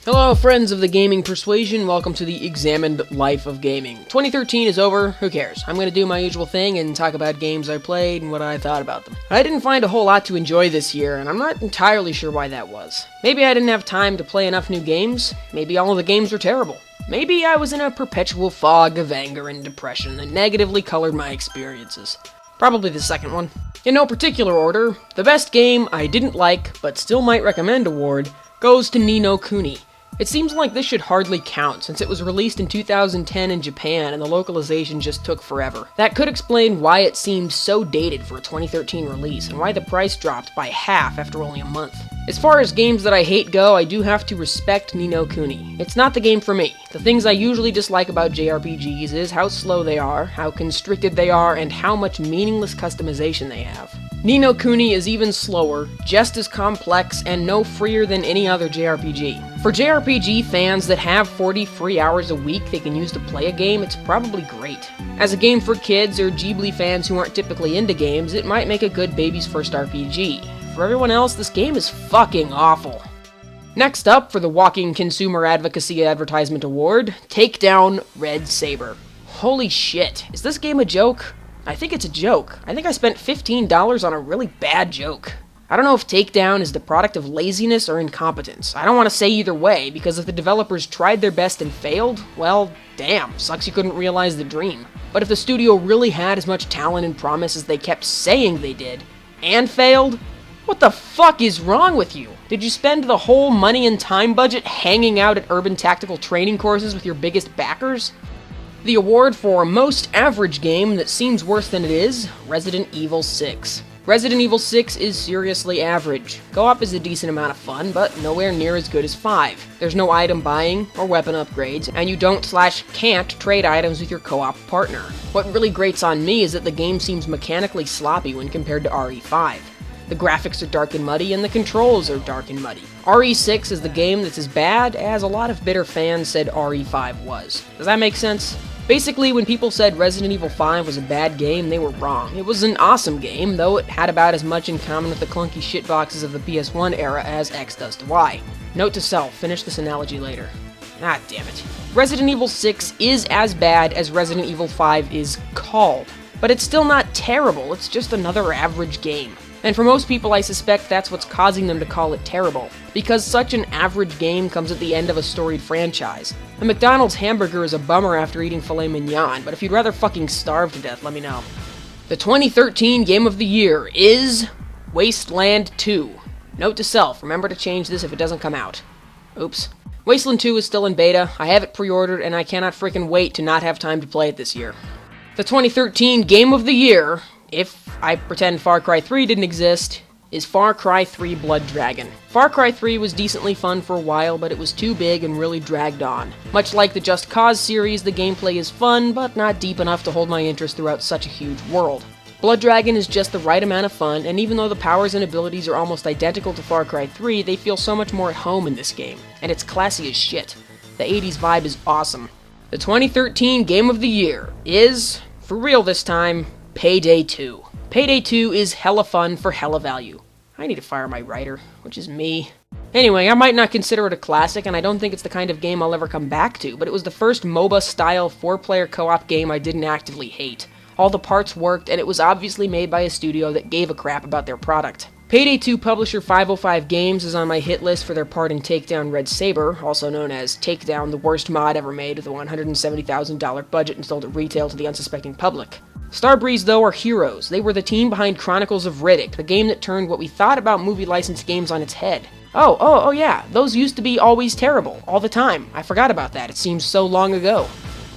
Hello friends of the gaming persuasion, welcome to the examined life of gaming. 2013 is over, who cares? I'm gonna do my usual thing and talk about games I played and what I thought about them. I didn't find a whole lot to enjoy this year, and I'm not entirely sure why that was. Maybe I didn't have time to play enough new games, maybe all of the games were terrible. Maybe I was in a perpetual fog of anger and depression that negatively colored my experiences. Probably the second one. In no particular order, the best game I didn't like, but still might recommend award, goes to Ni no Kuni. It seems like this should hardly count, since it was released in 2010 in Japan and the localization just took forever. That could explain why it seemed so dated for a 2013 release, and why the price dropped by half after only a month. As far as games that I hate go, I do have to respect Ni no Kuni. It's not the game for me. The things I usually dislike about JRPGs is how slow they are, how constricted they are, and how much meaningless customization they have. Ni no Kuni is even slower, just as complex, and no freer than any other JRPG. For JRPG fans that have 40 free hours a week they can use to play a game, it's probably great. As a game for kids or Ghibli fans who aren't typically into games, it might make a good baby's first RPG. For everyone else, this game is fucking awful. Next up, for the Walking Consumer Advocacy Advertisement Award, take down Red Saber. Holy shit, is this game a joke? I think it's a joke. I think I spent $15 on a really bad joke. I don't know if Takedown is the product of laziness or incompetence. I don't want to say either way, because if the developers tried their best and failed, well, damn, sucks you couldn't realize the dream. But if the studio really had as much talent and promise as they kept saying they did, and failed, what the fuck is wrong with you? Did you spend the whole money and time budget hanging out at urban tactical training courses with your biggest backers? The award for most average game that seems worse than it is, Resident Evil 6. Resident Evil 6 is seriously average. Co-op is a decent amount of fun, but nowhere near as good as 5. There's no item buying or weapon upgrades, and you don't/can't trade items with your co-op partner. What really grates on me is that the game seems mechanically sloppy when compared to RE5. The graphics are dark and muddy, and the controls are dark and muddy. RE6 is the game that's as bad as a lot of bitter fans said RE5 was. Does that make sense? Basically, when people said Resident Evil 5 was a bad game, they were wrong. It was an awesome game, though it had about as much in common with the clunky shitboxes of the PS1 era as X does to Y. Note to self, finish this analogy later. Ah, damn it. Resident Evil 6 is as bad as Resident Evil 5 is called, but it's still not terrible, it's just another average game. And for most people, I suspect that's what's causing them to call it terrible, because such an average game comes at the end of a storied franchise. A McDonald's hamburger is a bummer after eating filet mignon, but if you'd rather fucking starve to death, let me know. The 2013 Game of the Year is Wasteland 2. Note to self, remember to change this if it doesn't come out. Oops. Wasteland 2 is still in beta, I have it pre-ordered, and I cannot freaking wait to not have time to play it this year. The 2013 Game of the Year, if I pretend Far Cry 3 didn't exist, is Far Cry 3 Blood Dragon. Far Cry 3 was decently fun for a while, but it was too big and really dragged on. Much like the Just Cause series, the gameplay is fun, but not deep enough to hold my interest throughout such a huge world. Blood Dragon is just the right amount of fun, and even though the powers and abilities are almost identical to Far Cry 3, they feel so much more at home in this game, and it's classy as shit. The 80s vibe is awesome. The 2013 Game of the Year is, for real this time, Payday 2. Payday 2 is hella fun for hella value. I need to fire my writer, which is me. Anyway, I might not consider it a classic, and I don't think it's the kind of game I'll ever come back to, but it was the first MOBA-style 4-player co-op game I didn't actively hate. All the parts worked, and it was obviously made by a studio that gave a crap about their product. Payday 2 publisher 505 Games is on my hit list for their part in Takedown Red Saber, also known as Takedown, the worst mod ever made with a $170,000 budget and sold at retail to the unsuspecting public. Starbreeze, though, are heroes. They were the team behind Chronicles of Riddick, the game that turned what we thought about movie licensed games on its head. Oh yeah, those used to be always terrible, all the time. I forgot about that, it seems so long ago.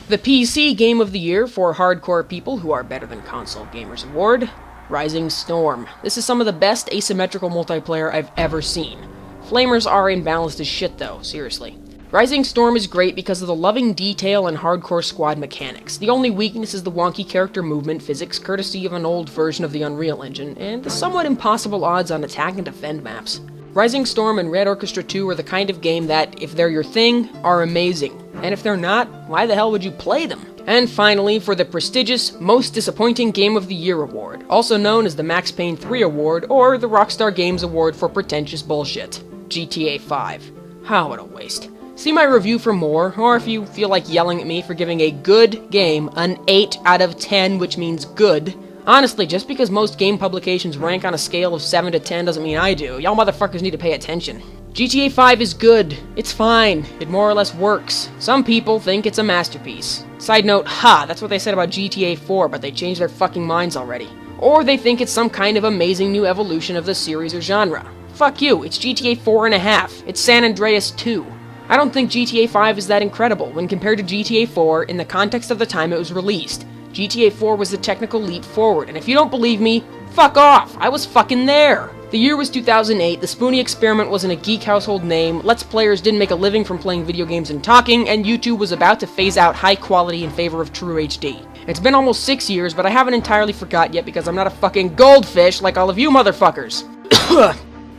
The PC Game of the Year for hardcore people who are better than console gamers award, Rising Storm. This is some of the best asymmetrical multiplayer I've ever seen. Flamers are imbalanced as shit though, seriously. Rising Storm is great because of the loving detail and hardcore squad mechanics. The only weakness is the wonky character movement physics, courtesy of an old version of the Unreal Engine, and the somewhat impossible odds on attack and defend maps. Rising Storm and Red Orchestra 2 are the kind of game that, if they're your thing, are amazing. And if they're not, why the hell would you play them? And finally, for the prestigious Most Disappointing Game of the Year award, also known as the Max Payne 3 award, or the Rockstar Games Award for pretentious bullshit, GTA 5. What a waste. See my review for more, or if you feel like yelling at me for giving a good game an 8 out of 10, which means good. Honestly, just because most game publications rank on a scale of 7 to 10 doesn't mean I do. Y'all motherfuckers need to pay attention. GTA 5 is good. It's fine. It more or less works. Some people think it's a masterpiece. Side note, that's what they said about GTA 4, but they changed their fucking minds already. Or they think it's some kind of amazing new evolution of the series or genre. Fuck you, it's GTA 4.5. It's San Andreas 2. I don't think GTA 5 is that incredible when compared to GTA 4 in the context of the time it was released. GTA 4 was the technical leap forward, and if you don't believe me, fuck off! I was fucking there! The year was 2008, the Spoonie experiment wasn't a geek household name, Let's Players didn't make a living from playing video games and talking, and YouTube was about to phase out high quality in favor of true HD. It's been almost 6 years, but I haven't entirely forgot yet because I'm not a fucking goldfish like all of you motherfuckers.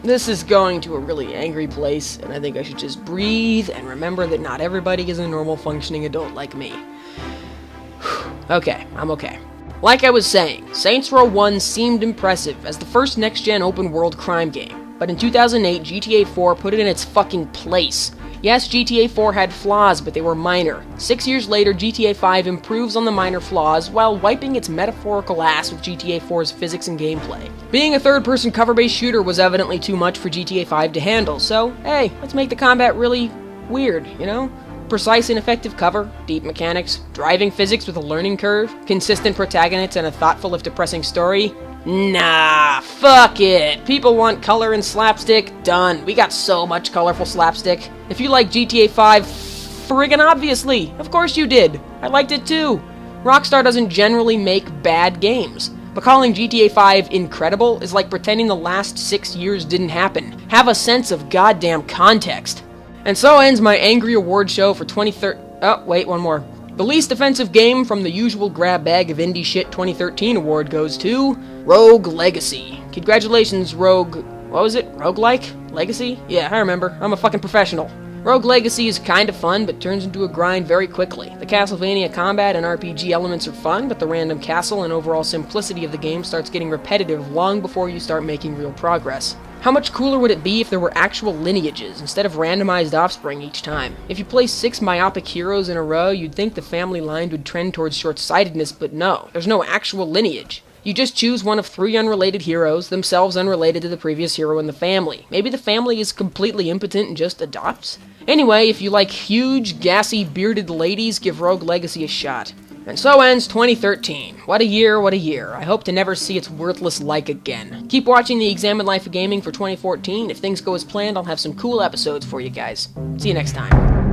This is going to a really angry place, and I think I should just breathe and remember that not everybody is a normal functioning adult like me. Okay, I'm okay. Like I was saying, Saints Row 1 seemed impressive as the first next-gen open-world crime game, but in 2008, GTA 4 put it in its fucking place. Yes, GTA 4 had flaws, but they were minor. 6 years later, GTA 5 improves on the minor flaws while wiping its metaphorical ass with GTA 4's physics and gameplay. Being a third-person cover-based shooter was evidently too much for GTA 5 to handle, so hey, let's make the combat really weird, you know? Precise and effective cover, deep mechanics, driving physics with a learning curve, consistent protagonists and a thoughtful if depressing story. Nah, fuck it. People want color and slapstick, done. We got so much colorful slapstick. If you like GTA 5, friggin' obviously. Of course you did. I liked it too. Rockstar doesn't generally make bad games. But calling GTA 5 incredible is like pretending the last 6 years didn't happen. Have a sense of goddamn context. And so ends my angry award show for 2013. Oh, wait, one more. The least offensive game from the usual grab bag of indie shit 2013 award goes to Rogue Legacy. Congratulations, Rogue... What was it? Roguelike? Legacy? Yeah, I remember. I'm a fucking professional. Rogue Legacy is kind of fun, but turns into a grind very quickly. The Castlevania combat and RPG elements are fun, but the random castle and overall simplicity of the game starts getting repetitive long before you start making real progress. How much cooler would it be if there were actual lineages instead of randomized offspring each time? If you play 6 myopic heroes in a row, you'd think the family line would trend towards short-sightedness, but no, there's no actual lineage. You just choose one of 3 unrelated heroes, themselves unrelated to the previous hero in the family. Maybe the family is completely impotent and just adopts? Anyway, if you like huge, gassy, bearded ladies, give Rogue Legacy a shot. And so ends 2013. What a year, what a year. I hope to never see its worthless like again. Keep watching the Examined Life of Gaming for 2014. If things go as planned, I'll have some cool episodes for you guys. See you next time.